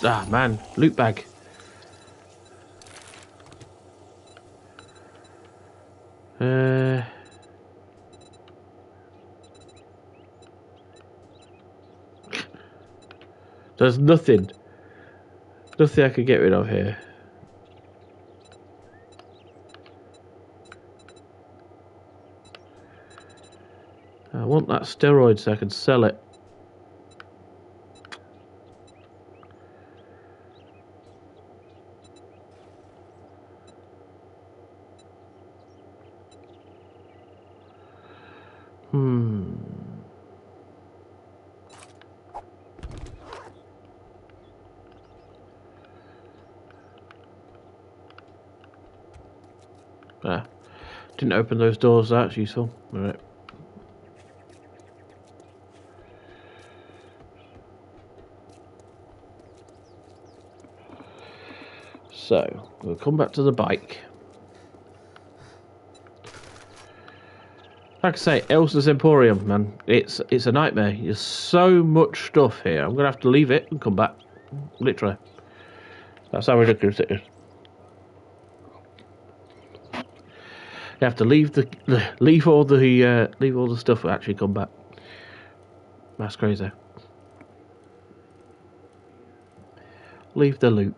Ah, man. Loot bag. There's nothing. Nothing I can get rid of here. I want that steroid so I can sell it. Ah, didn't open those doors. That's useful. All right. So we'll come back to the bike. Like I say, Elsa's Emporium, man, it's a nightmare. There's so much stuff here. I'm gonna have to leave it and come back. Literally, that's how ridiculous it is. You have to leave all the stuff and actually come back. That's crazy. Leave the loot.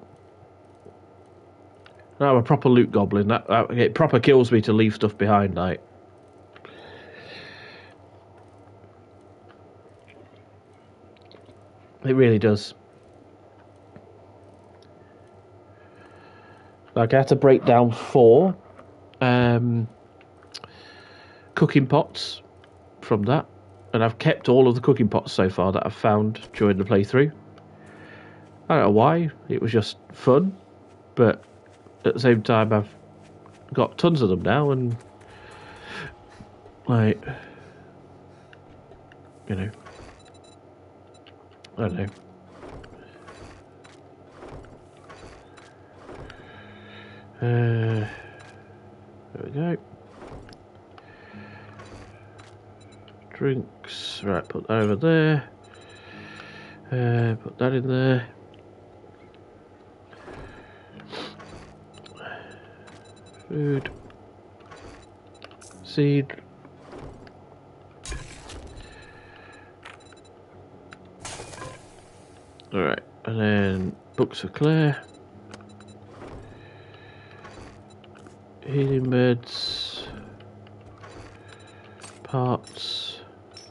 I'm a proper loot goblin. That it proper kills me to leave stuff behind. Like, it really does. Like, I had to break down 4 cooking pots from that, and I've kept all of the cooking pots so far that I've found during the playthrough. I don't know why. It was just fun, but at the same time, I've got tons of them now, and like, you know, I don't know. There we go. Drinks. Right, put that over there. Put that in there. Food. Seed. Alright, and then books for Claire. Healing beds. Parts.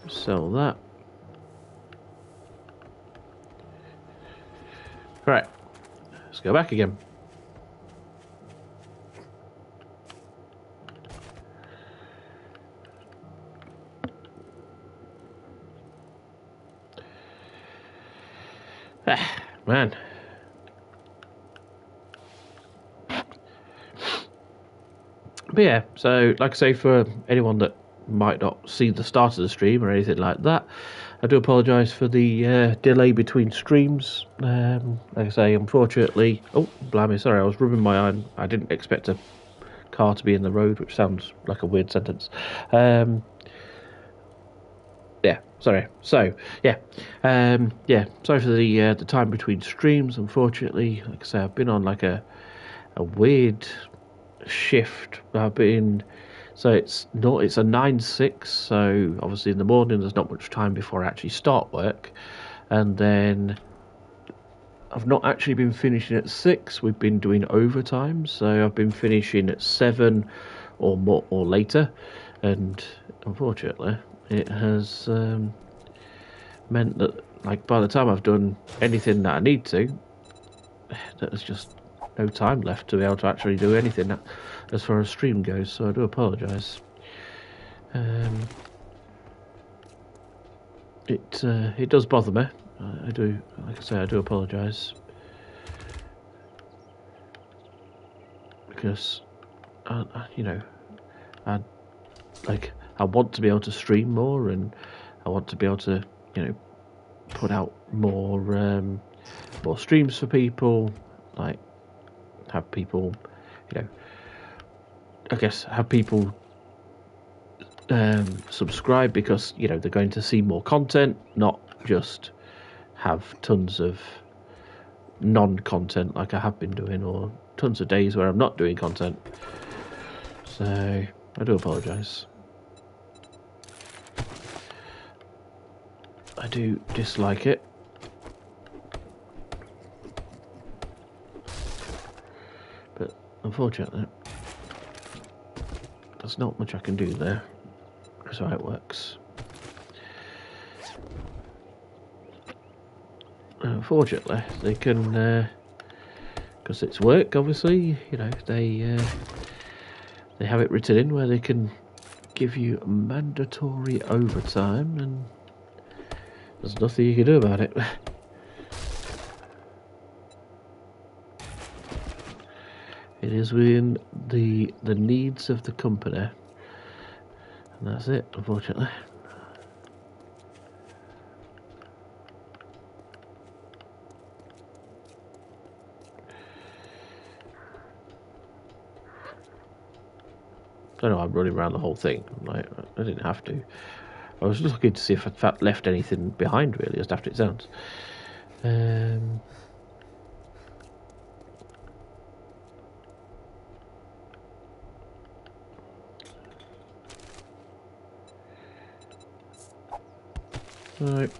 Sell that. Right, let's go back again. Ah, man. But yeah, so like I say, for anyone that might not see the start of the stream or anything like that, I do apologise for the delay between streams. Like I say, unfortunately... Oh, blimey, sorry, I was rubbing my eye. I didn't expect a car to be in the road, which sounds like a weird sentence. Yeah, sorry. So, yeah. Sorry for the time between streams, unfortunately. Like I say, I've been on like a weird shift. I've been... So it's a 9-6, so obviously in the morning there's not much time before I actually start work. And then I've not actually been finishing at 6, we've been doing overtime, so I've been finishing at 7 or more or later. And unfortunately it has meant that, like, by the time I've done anything that I need to, there's just no time left to be able to actually do anything as far as stream goes, so I do apologise. It does bother me. I do, like I say, I do apologise, because I want to be able to stream more, and I want to be able to, put out more streams for people, like have people you know, I guess have people subscribe because, you know, they're going to see more content, not just have tons of non-content like I have been doing, or tons of days where I'm not doing content. So I do apologise. I do dislike it. But unfortunately, there's not much I can do there. That's how it works. Unfortunately, they can, because it's work, obviously, you know, they have it written in where they can give you mandatory overtime, and there's nothing you can do about it. It is within the needs of the company, and that's it, unfortunately. I don't know, I'm running around the whole thing. Like, I didn't have to. I was just looking to see if I'd left anything behind, really, just after it sounds. Right.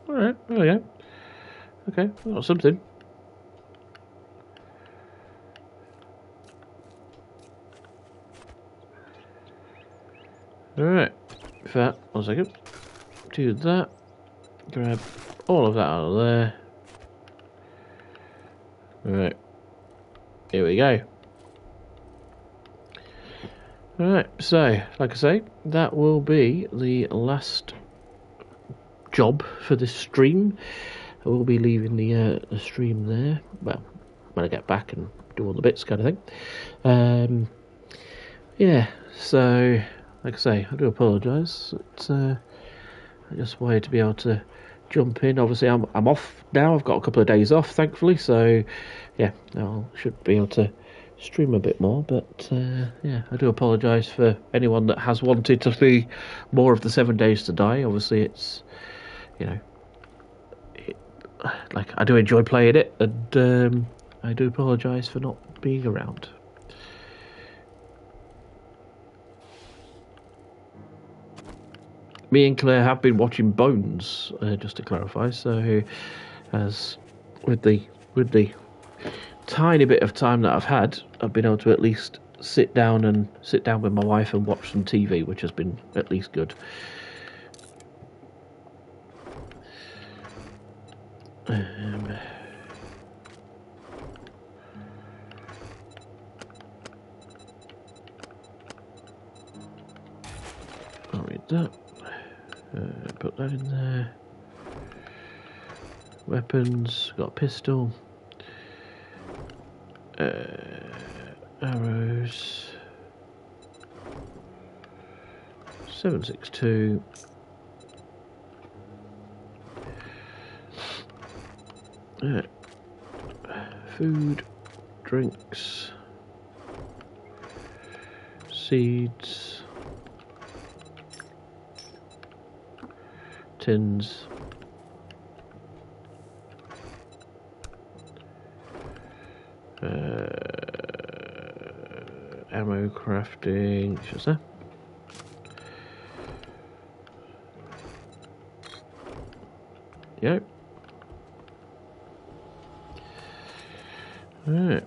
Alright, there we go. Okay, well, something. Alright, in fact, 1 second. Do that. Grab all of that out of there. Right, here we go. Alright, so, like I say, that will be the last job for this stream. I will be leaving the stream there, well, when I get back and do all the bits kind of thing. Yeah, so, like I say, I do apologise. I just wanted to be able to jump in. Obviously, I'm off now. I've got a couple of days off, thankfully. So, yeah, I should be able to stream a bit more. But yeah, I do apologise for anyone that has wanted to see more of the 7 Days to Die. Obviously, it's, you know, like, I do enjoy playing it, and I do apologise for not being around. Me and Claire have been watching Bones, just to clarify. So, as with the tiny bit of time that I've had, I've been able to at least sit down with my wife and watch some TV, which has been at least good. I'll read that. Put that in there. Weapons, got a pistol. Arrows. 7.62. Food, drinks, seeds, tins, ammo crafting, just there. Yep. Alright.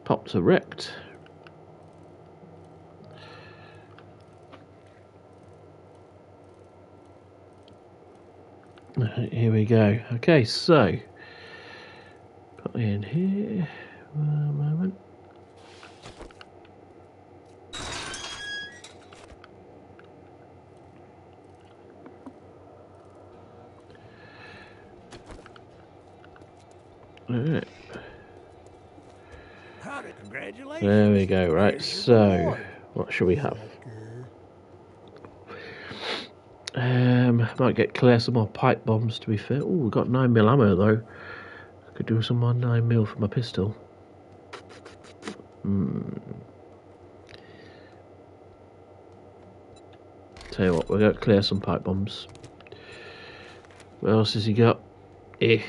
Pops are wrecked. Here we go. Okay, so put in here. 1 moment. Alright. Howdy, congratulations. There we go. Right, Here's your so reward. What should we have? Might clear some more pipe bombs, to be fair. Oh, we've got 9mm ammo, though. Could do some more 9mm for my pistol. Tell you what, we're going to clear some pipe bombs. What else has he got? Don't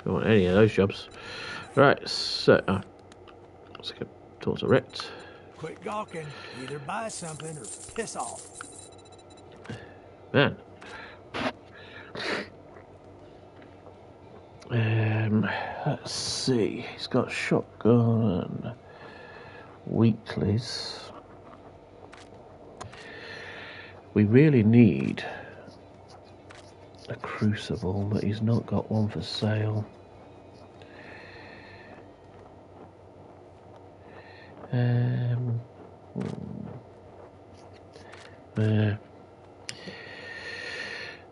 want any of those jobs. Right, so let's get towards the wrecked. Quit gawking. Either buy something or piss off. Man. Let's see. He's got shotgun and weeklies. We really need a crucible, but he's not got one for sale.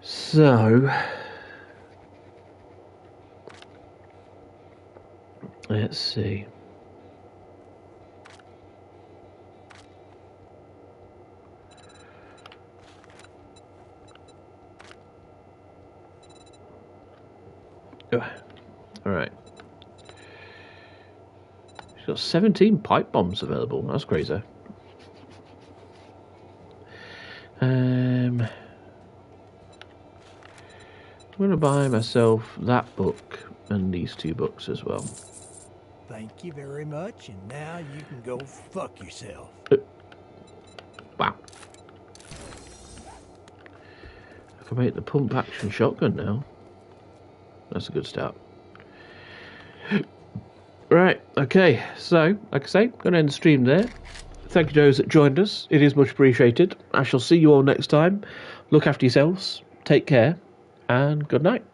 So let's see. All right. She's got 17 pipe bombs available. That's crazy. I'm going to buy myself that book and these 2 books as well. Thank you very much, and now you can go fuck yourself. Wow. I can make the pump action shotgun now. That's a good start. Right, okay, so, like I say, going to end the stream there. Thank you to those that joined us. It is much appreciated. I shall see you all next time. Look after yourselves, take care, and good night.